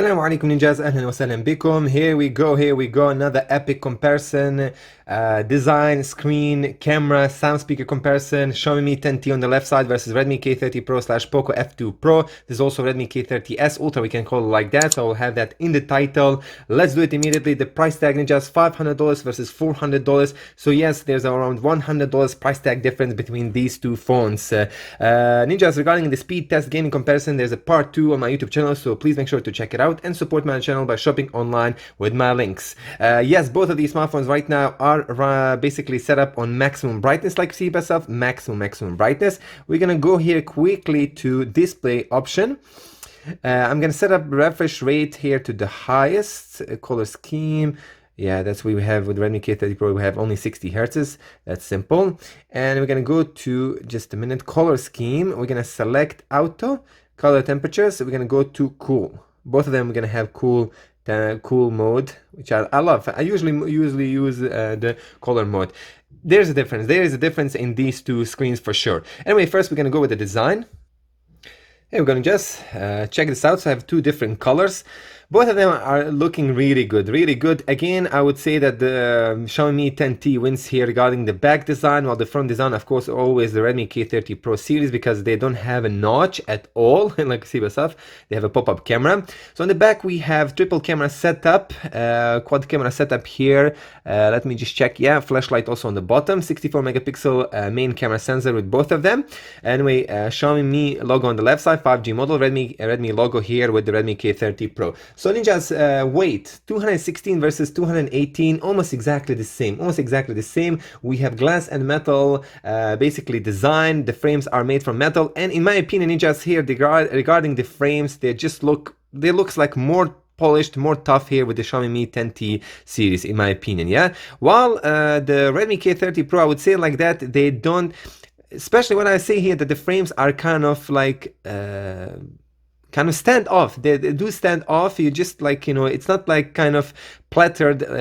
Assalamu alaikum ninjas, ahlan wa sahlan bikum. Here we go, another epic comparison, design, screen, camera, sound speaker comparison. Xiaomi Mi 10T on the left side versus Redmi K30 Pro / Poco F2 Pro. There's also Redmi K30S Ultra, we can call it like that, so I'll have that in the title. Let's do it immediately. The price tag ninjas, $500 versus $400. So yes, there's around $100 price tag difference between these two phones. Ninjas, regarding the speed test gaming comparison, there's a part 2 on my YouTube channel, so please make sure to check it out and support my channel by shopping online with my links. Yes, both of these smartphones right now are basically set up on maximum brightness, like you see myself, maximum brightness. We're gonna go here quickly to display option. I'm gonna set up refresh rate here to the highest, color scheme. Yeah, that's what we have with Redmi K30 Pro. We have only 60 hertz. That's simple. And we're gonna go to, just a minute, color scheme. We're gonna select auto, color temperatures. We're gonna go to cool. Both of them we're gonna have cool mode, which I love. I usually use the color mode. There's a difference. There is a difference in these two screens for sure. Anyway, first we're gonna go with the design. Hey, we're gonna just check this out. So I have two different colors. Both of them are looking really good, really good. Again, I would say that the Xiaomi Mi 10T wins here regarding the back design, while the front design, of course, always the Redmi K30 Pro series, because they don't have a notch at all. Like you see yourself, they have a pop-up camera. So on the back, we have triple camera setup, quad camera setup here. Let me just check. Yeah, flashlight also on the bottom, 64 megapixel main camera sensor with both of them. Anyway, Xiaomi Mi logo on the left side, 5G model, Redmi logo here with the Redmi K30 Pro. So ninjas, weight 216 versus 218, almost exactly the same. We have glass and metal basically design. The frames are made from metal, and in my opinion, ninjas, here regarding the frames, they looks like more polished, more tough here with the Xiaomi Mi 10T series, in my opinion. Yeah, while the Redmi K30 Pro, I would say like that, they don't, especially when I say here that the frames are kind of like kind of stand off. They do stand off. You just, like, you know, it's not like kind of plattered version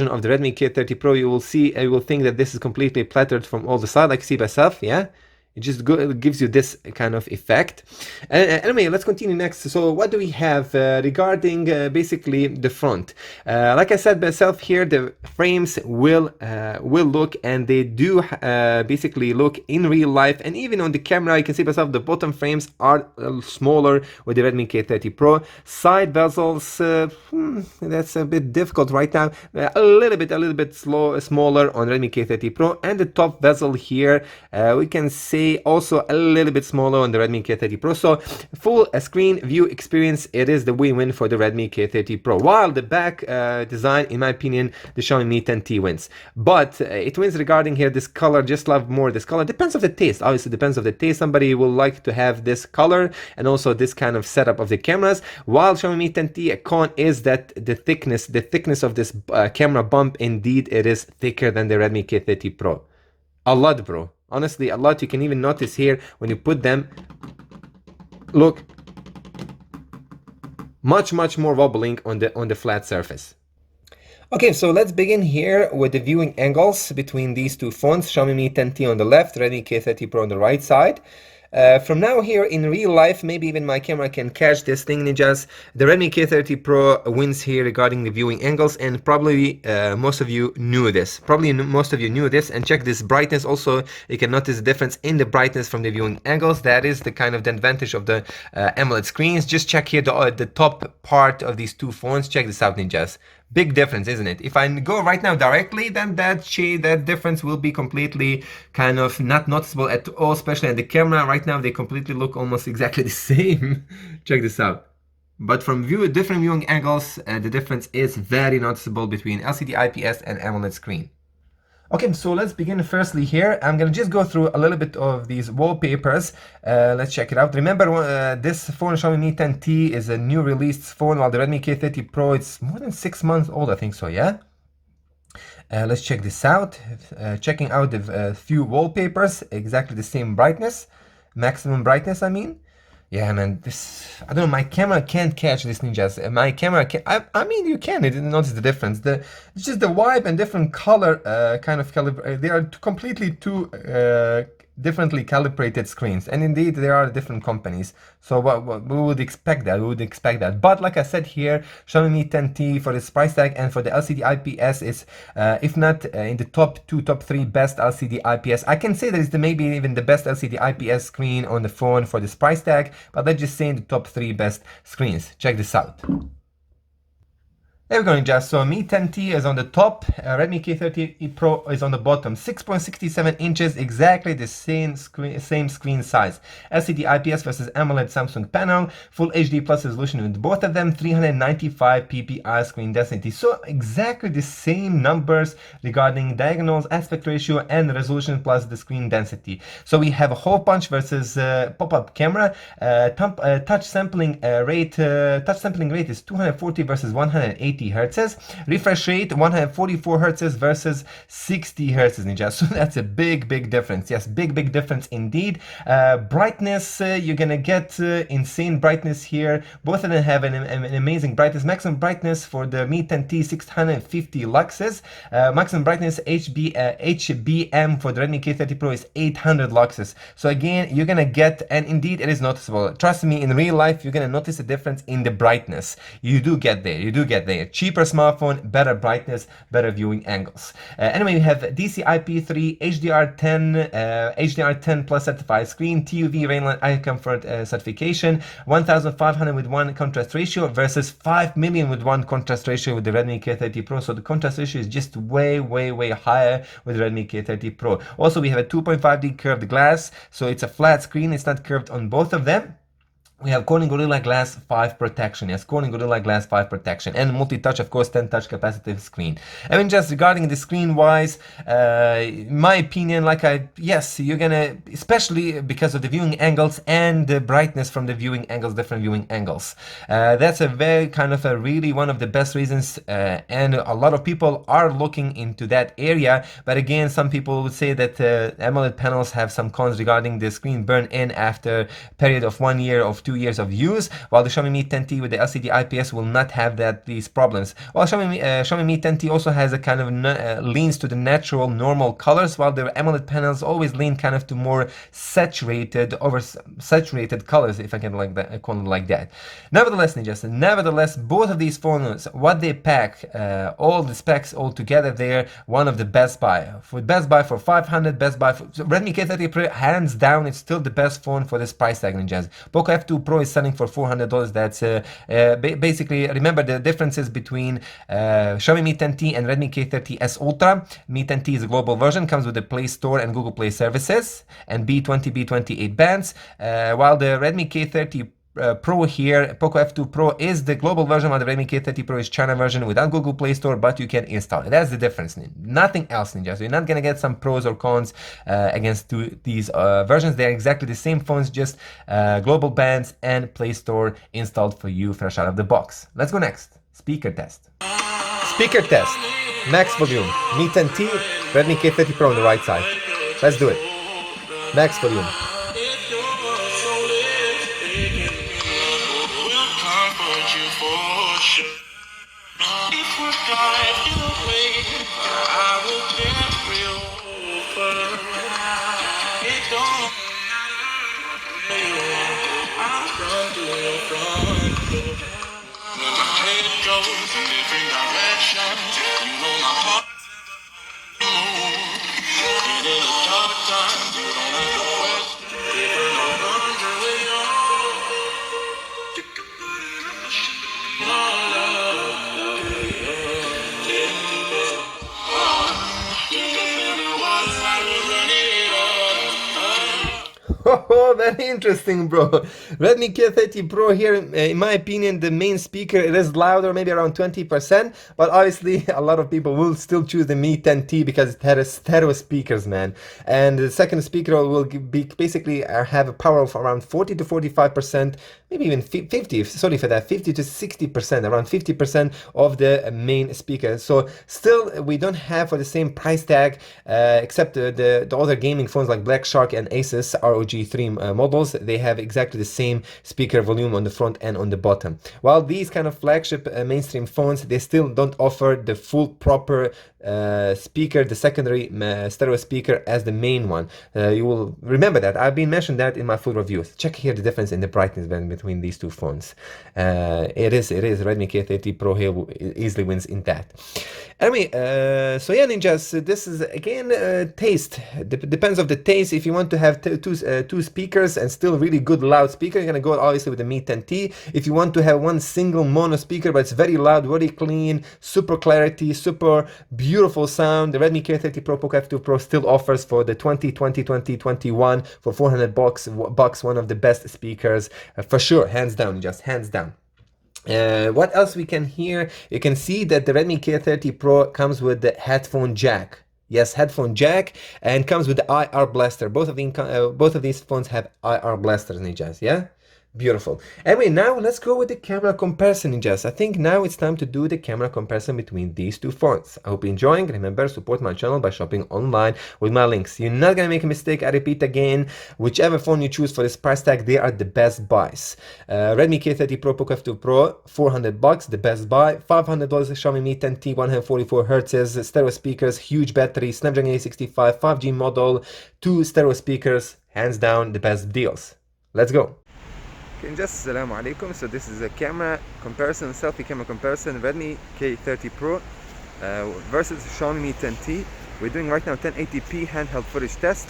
of the Redmi K30 Pro. You will think that this is completely plattered from all the side, like see myself. Yeah, it just gives you this kind of effect. Anyway, let's continue next. So what do we have regarding basically the front? Like I said myself here, the frames will look, and they do basically look in real life, and even on the camera you can see myself, the bottom frames are smaller with the Redmi K30 Pro. Side bezels, that's a bit difficult right now. A little bit smaller on Redmi K30 Pro, and the top bezel here we can say also a little bit smaller on the Redmi K30 Pro. So full screen view experience, it is the win-win for the Redmi K30 Pro. While the back design, in my opinion, the Xiaomi Mi 10T wins. But it wins regarding here this color. Just love more this color. Depends of the taste. Obviously depends of the taste. Somebody will like to have this color and also this kind of setup of the cameras. While Xiaomi Mi 10T, a con is that the thickness of this camera bump, indeed it is thicker than the Redmi K30 Pro. A lot, bro. Honestly, a lot. You can even notice here when you put them, look, much more wobbling on the flat surface. Okay, so let's begin here with the viewing angles between these two phones. Xiaomi Mi 10T on the left, Redmi K30 Pro on the right side. From now here in real life, maybe even my camera can catch this thing, ninjas. The Redmi K30 Pro wins here regarding the viewing angles, and probably most of you knew this. And check this brightness also. You can notice the difference in the brightness from the viewing angles. That is the kind of the advantage of the AMOLED screens. Just check here the top part of these two phones. Check this out, ninjas. Big difference, isn't it? If I go right now directly, then that difference will be completely kind of not noticeable at all, especially at the camera. Right now, they completely look almost exactly the same. Check this out. But from different viewing angles, the difference is very noticeable between LCD IPS and AMOLED screen. Okay, so let's begin firstly here. I'm gonna just go through a little bit of these wallpapers. Let's check it out. Remember, this phone, Xiaomi Mi 10T, is a new released phone, while the Redmi K30 Pro, it's more than 6 months old, I think so, yeah? Let's check this out. Checking out the few wallpapers, exactly the same brightness, maximum brightness, I mean. Yeah, man, I don't know, my camera can't catch this, ninjas. My camera can, I mean, you can notice the difference. It's just the vibe and different color, kind of caliber. They are completely two differently calibrated screens, and indeed there are different companies, so what we would expect that, but like I said here, Xiaomi Mi 10T for this price tag and for the LCD IPS is if not in the top 3 best LCD IPS. I can say that it's maybe even the best LCD IPS screen on the phone for this price tag, but let's just say in the top 3 best screens. Check this out. There we go, Ninja. So Mi 10T is on the top, Redmi K30 Pro is on the bottom. 6.67 inches, exactly the same screen size. LCD IPS versus AMOLED Samsung panel, Full HD Plus resolution with both of them, 395 ppi screen density. So exactly the same numbers regarding diagonals, aspect ratio, and resolution plus the screen density. So we have a hole punch versus pop-up camera. Touch sampling rate is 240 versus 180 hertz. Refresh rate 144 hertz versus 60 hertz, Ninja. So that's a big difference. Yes, big difference indeed. Brightness, you're gonna get insane brightness here. Both of them have an amazing brightness. Maximum brightness for the Mi 10T 650 luxes. Maximum brightness HBM for the Redmi K30 Pro is 800 luxes. So again, you're gonna get, and indeed it is noticeable. Trust me, in real life, you're gonna notice a difference in the brightness. You do get there. Cheaper smartphone, better brightness, better viewing angles. Anyway, we have DCI-P3, HDR10 plus certified screen, TUV Rainline Eye Comfort certification, 1500 with 1 contrast ratio versus 5 million with 1 contrast ratio with the Redmi K30 Pro. So the contrast ratio is just way higher with the Redmi K30 Pro. Also, we have a 2.5D curved glass, so it's a flat screen, it's not curved on both of them. We have Corning Gorilla Glass 5 protection. Yes, Corning Gorilla Glass 5 protection. And multi-touch, of course, 10 touch capacitive screen. I mean, just regarding the screen-wise, my opinion, yes, you're gonna, especially because of the viewing angles and the brightness from the viewing angles, different viewing angles. That's a very kind of really one of the best reasons, and a lot of people are looking into that area. But again, some people would say that AMOLED panels have some cons regarding the screen burn-in after a period of 1 year of 2 years of use, while the Xiaomi Mi 10T with the LCD IPS will not have these problems. While Xiaomi Mi 10T also has a kind of leans to the natural normal colors, while the AMOLED panels always lean kind of to more saturated colors, if I can call it like that. Nevertheless, Ninjas, both of these phones, what they pack, all the specs all together, they're one of the best buy. For Best Buy for 500, Best Buy for Redmi K30 Pro, hands down, it's still the best phone for this price tag, Ninjas. Poco F2 Pro is selling for $400. That's basically, remember the differences between Xiaomi Mi 10T and Redmi K30S Ultra. Mi 10T is a global version, comes with the Play Store and Google Play services and B20, B28 bands, while the Redmi K30 Pro here, Poco F2 Pro, is the global version, while the Redmi K30 Pro is China version without Google Play Store, but you can install it. That's the difference. Nothing else, Ninja. So you're not gonna get some pros or cons against these versions. They're exactly the same phones, just global bands and Play Store installed for you fresh out of the box. Let's go next. Speaker test. Max volume. Mi 10T, Redmi K30 Pro on the right side. Let's do it. Max volume. Oh, very interesting, bro. Redmi K30 Pro here, in my opinion, the main speaker, it is louder, maybe around 20%, but obviously a lot of people will still choose the Mi 10T because it has stereo speakers, man. And the second speaker will be basically have a power of around 40 to 45% maybe even 50, sorry for that, 50 to 60%, around 50% of the main speaker. So still we don't have for the same price tag, except the other gaming phones like Black Shark and Asus ROG3 models, they have exactly the same speaker volume on the front and on the bottom. While these kind of flagship mainstream phones, they still don't offer the full proper speaker, the secondary stereo speaker as the main one. You will remember that I've been mentioned that in my full reviews. Check here the difference in the brightness between these two phones. It is Redmi K30 Pro here easily wins in that. Anyway, so yeah, ninjas, this is again taste. Depends of the taste. If you want to have two speakers and still really good loud speaker, you're gonna go obviously with the Mi 10T. If you want to have one single mono speaker but it's very loud, very clean, super clarity, super beautiful sound, the Redmi K30 Pro Poco F2 Pro still offers for the 2021 for $400 one of the best speakers for sure, hands down, just hands down. What else we can hear? You can see that the Redmi K30 Pro comes with the headphone jack. Yes, headphone jack, and comes with the IR blaster. Both of these phones have IR blasters, ninjas. Yeah, beautiful. Anyway, now let's go with the camera comparison, ninjas. I think now it's time to do the camera comparison between these two phones. I hope you're enjoying. Remember, support my channel by shopping online with my links. You're not gonna make a mistake. I repeat again, whichever phone you choose for this price tag, they are the best buys. Redmi K30 Pro Poco F2 Pro, $400, the best buy. $500 Xiaomi Mi 10T, 144 Hz, stereo speakers, huge battery, Snapdragon 865, 5G model, 2 stereo speakers, hands down the best deals. Let's go. Okay, just assalamu alaikum. So this is a camera comparison, selfie camera comparison, Redmi K30 Pro versus Xiaomi Mi 10T. We're doing right now 1080p handheld footage test.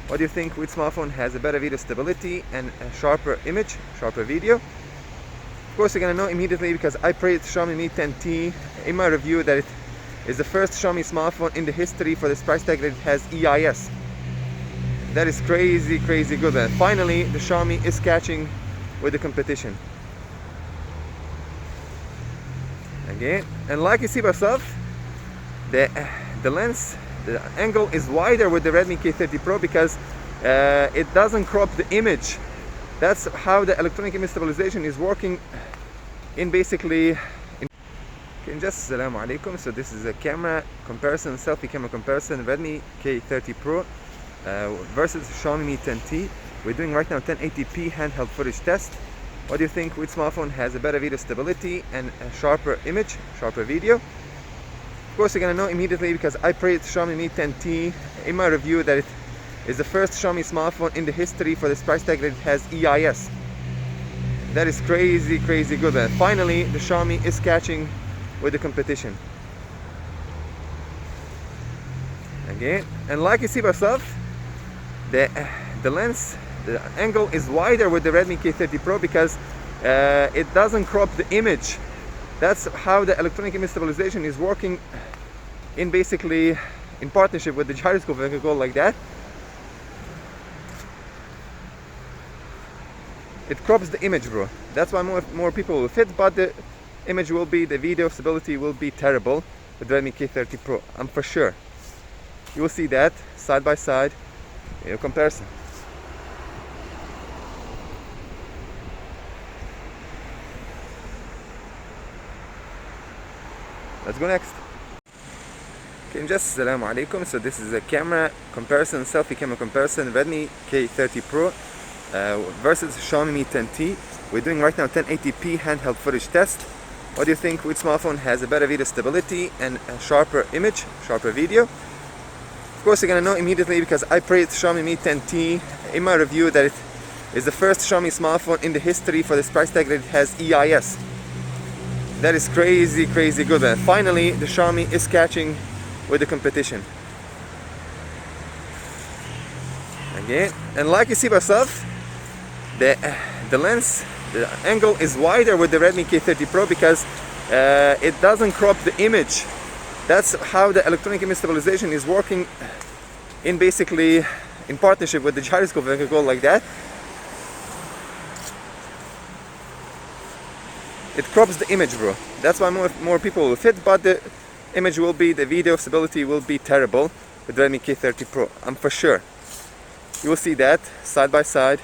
What do you think? Which smartphone has a better video stability and a sharper image, sharper video? Of course, you're gonna know immediately because I praised Xiaomi Mi 10T in my review that it is the first Xiaomi smartphone in the history for this price tag that it has EIS. That is crazy, crazy good. And finally, the Xiaomi is catching with the competition. Again, and like you see by yourself, the lens, the angle is wider with the Redmi K30 Pro because it doesn't crop the image. That's how the electronic image stabilization is working in basically. Okay, just assalamu alaikum. So this is a camera comparison, selfie camera comparison, Redmi K30 Pro versus Xiaomi Mi 10T. We're doing right now 1080p handheld footage test. What do you think? Which smartphone has a better video stability and a sharper image, sharper video? Of course, you're gonna know immediately because I praised Xiaomi Mi 10T in my review that it is the first Xiaomi smartphone in the history for this price tag that it has EIS. That is crazy, crazy good. And finally, the Xiaomi is catching with the competition. Again, and like you see by yourself, the lens, the angle is wider with the Redmi K30 Pro because it doesn't crop the image. That's how the electronic image stabilization is working in basically in partnership with the gyroscope, if I could call it like that. It crops the image, bro. That's why more people will fit, but the image will be, the video stability will be terrible with Redmi K30 Pro. I'm for sure. You will see that side by side in a comparison. Let's go next. Okay, just assalamu alaikum. So this is a camera comparison, selfie camera comparison, Redmi K30 Pro versus Xiaomi Mi 10T. We're doing right now 1080p handheld footage test. What do you think? Which smartphone has a better video stability and a sharper image, sharper video? Of course, you're gonna know immediately because I praised Xiaomi Mi 10T in my review that it is the first Xiaomi smartphone in the history for this price tag that it has EIS. That is crazy, crazy good. And finally, the Xiaomi is catching with the competition. Again, and like you see by yourself, the lens, the angle is wider with the Redmi K30 Pro because it doesn't crop the image. That's how the electronic image stabilization is working in basically in partnership with the gyroscope, if I could call it like that. It crops the image, bro. That's why more people will fit, but the image will be, the video stability will be terrible with Redmi K30 Pro. I'm for sure. You will see that side by side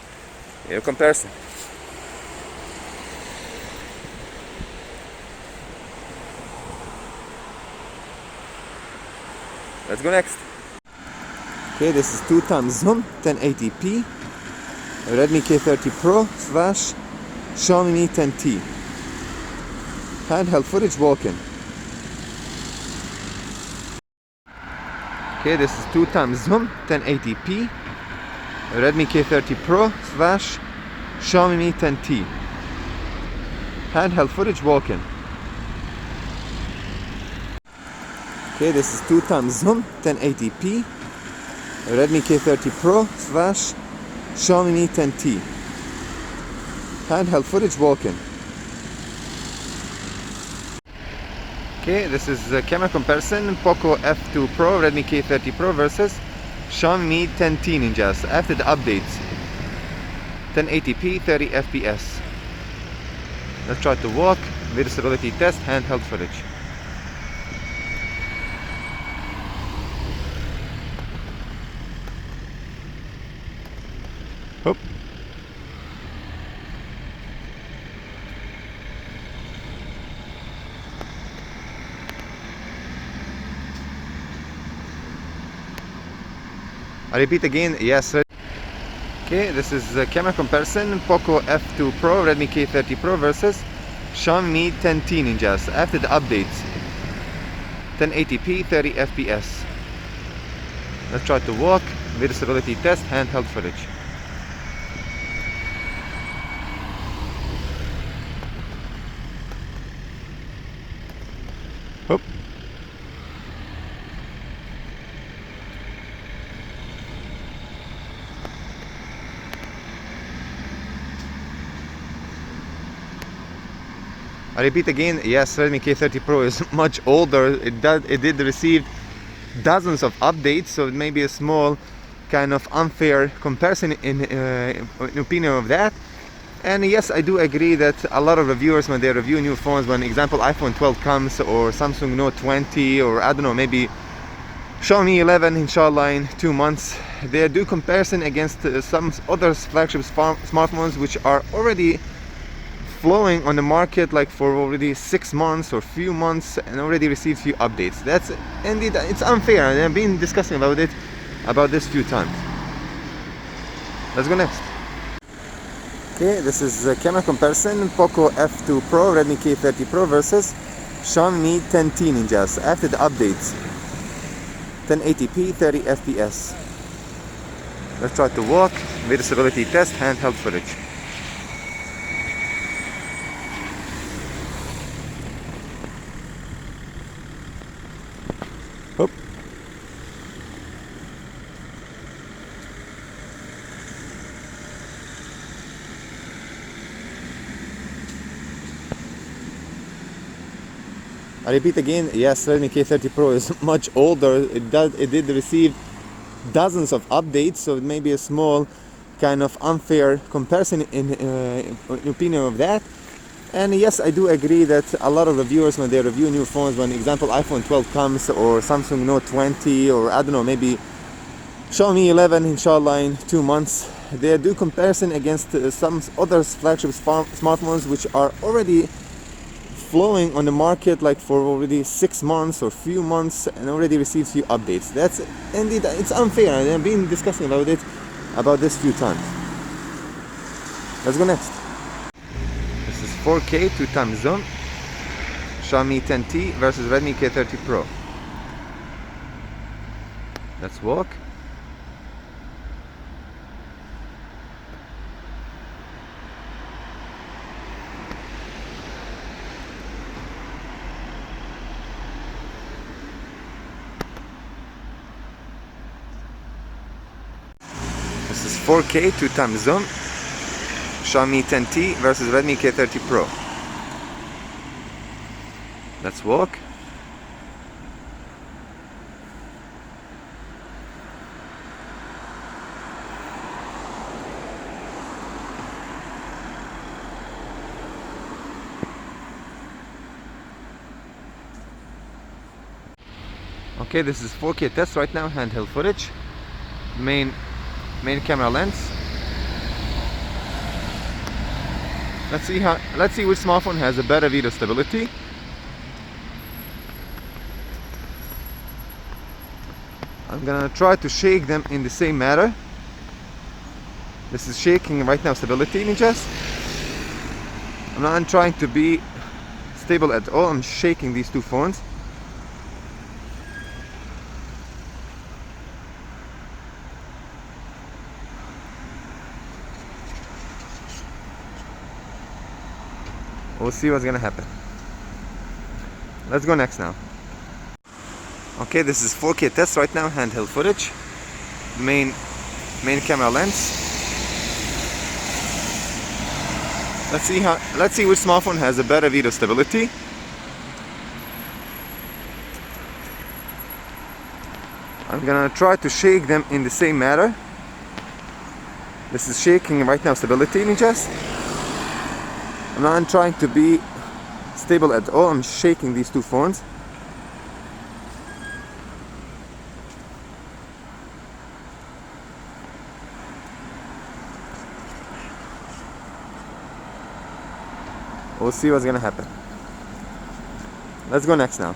in a comparison. Let's go next. Okay, this is 2x zoom, 1080p, Redmi K30 Pro slash Xiaomi Mi 10T. Handheld footage walk-in. Okay, this is 2x zoom, 1080p, Redmi K30 Pro slash Xiaomi Mi 10T. Handheld footage walk-in. Okay, this is 2x zoom, 1080p, Redmi K30 Pro slash Xiaomi Mi 10T. Handheld footage walk-in. Okay, this is a camera comparison, Poco F2 Pro, Redmi K30 Pro versus Xiaomi Mi 10T Ninjas after the updates. 1080p, 30 FPS. Let's try to walk, video stability test, handheld footage. Hoop. I repeat again, yes sir. Okay, this is a camera comparison, Poco F2 Pro, Redmi K30 Pro versus Xiaomi Mi 10T Ninjas after the updates. 1080p, 30 FPS. Let's try to walk, video stability test, handheld footage. Hoop. I repeat again, yes, Redmi K30 Pro is much older. It did receive dozens of updates, so it may be a small kind of unfair comparison in opinion of that. And yes, I do agree that a lot of reviewers, when they review new phones, when example iPhone 12 comes, or Samsung Note 20, or I don't know, maybe Xiaomi 11 inshallah in 2 months, they do comparison against some other flagship smartphones which are already flowing on the market like for already 6 months or few months and already received few updates. That's indeed, it's unfair, and I've been discussing about this few times. Let's go next. Okay, this is a camera comparison, Poco F2 Pro, Redmi K30 Pro versus Xiaomi Mi 10T Ninjas after the updates. 1080p, 30 FPS. Let's try to walk, video stability test, handheld footage. Hoop. I repeat again, yes, Redmi K30 Pro is much older. It did receive dozens of updates, so it may be a small kind of unfair comparison in opinion of that. And yes, I do agree that a lot of reviewers, when they review new phones, when example iPhone 12 comes, or Samsung Note 20, or I don't know, maybe Xiaomi 11 inshallah in 2 months, they do comparison against some other flagship smartphones which are already flowing on the market like for already 6 months or few months and already received few updates. That's indeed, it's unfair, and I've been discussing about this few times. Let's go next. This is 4K 2x zoom, Xiaomi 10T versus Redmi K30 Pro. Let's walk. This is 4K 2x zoom, Xiaomi 10T versus Redmi K30 Pro. Let's walk. Okay, this is 4K test right now, handheld footage. Main camera lens. Let's see which smartphone has a better video stability. I'm gonna try to shake them in the same manner. This is shaking right now, stability images. I'm not trying to be stable at all. I'm shaking these two phones. We'll see what's gonna happen. Let's go next now. Okay, this is 4K test right now, handheld footage. Main camera lens. Let's see which smartphone has a better video stability. I'm gonna try to shake them in the same manner. This is shaking right now, stability images. I'm not trying to be stable at all. I'm shaking these two phones. We'll see what's gonna happen. Let's go next now.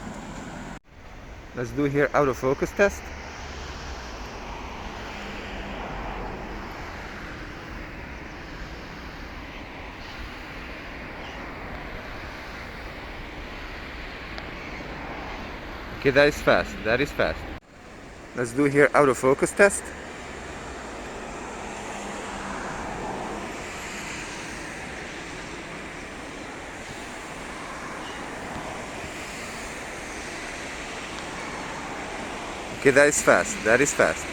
Let's do here autofocus test. Okay, that is fast. That is fast. Let's do here autofocus test. Okay, that is fast. That is fast.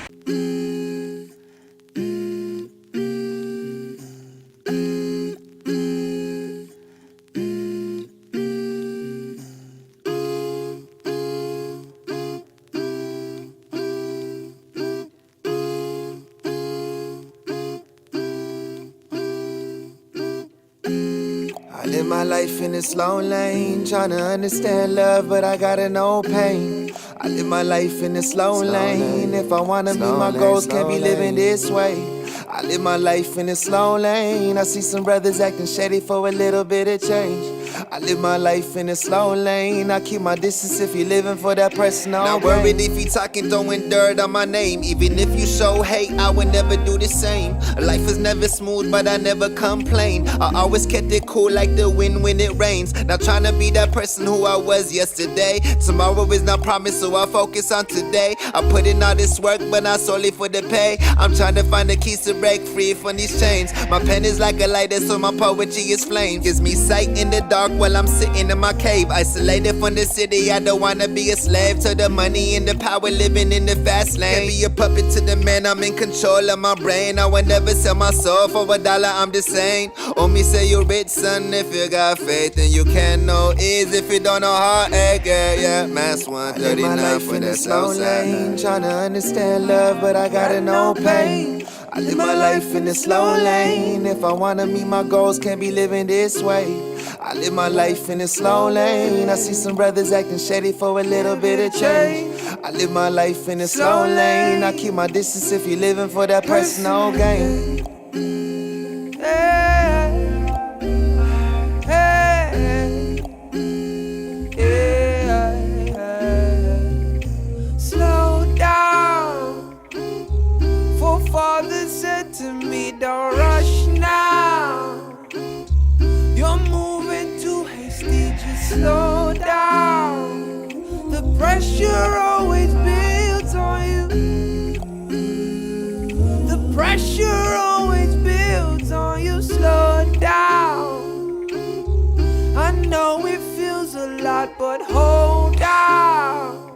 I live my life in a slow lane, trying to understand love, but I gotta know pain. I live my life in a slow lane. If I wanna meet my goals, can't be living this way. I live my life in a slow lane. I see some brothers acting shady for a little bit of change. I live my life in a slow lane. I keep my distance if you living for that personal Not gain. worried if you talking, throwing dirt on my name. Even if you show hate, I would never do the same. Life is never smooth, but I never complain. I always kept it cool like the wind when it rains. Not trying to be that person who I was yesterday. Tomorrow is not promised, so I focus on today. I put in all this work, but not solely for the pay. I'm trying to find the keys to break free from these chains. My pen is like a lighter, so my poetry is flame. Gives me sight in the dark while I'm sitting in my cave. Isolated from the city, I don't wanna be a slave to the money and the power, living in the fast lane. Can't be a puppet to the man, I'm in control of my brain. I would never sell my soul for $1, I'm just saying. Oh, me say you rich, son, if you got faith. And you can't know ease if you don't know heartache. Yeah, Mass I live my 139 life for in a that slow Southside. lane, trying to understand love, but I gotta know pain. I live my life in a slow lane. If I wanna meet my goals, can't be living this way. I live my life in a slow lane. I see some brothers acting shady for a little bit of change. I live my life in a slow lane. I keep my distance if you living for that personal gain. Slow down. Forefather said to me, don't rush now. You're moving too hasty, just slow down. The pressure always builds on you. The pressure always builds on you. Slow down. I know it feels a lot, but hold down.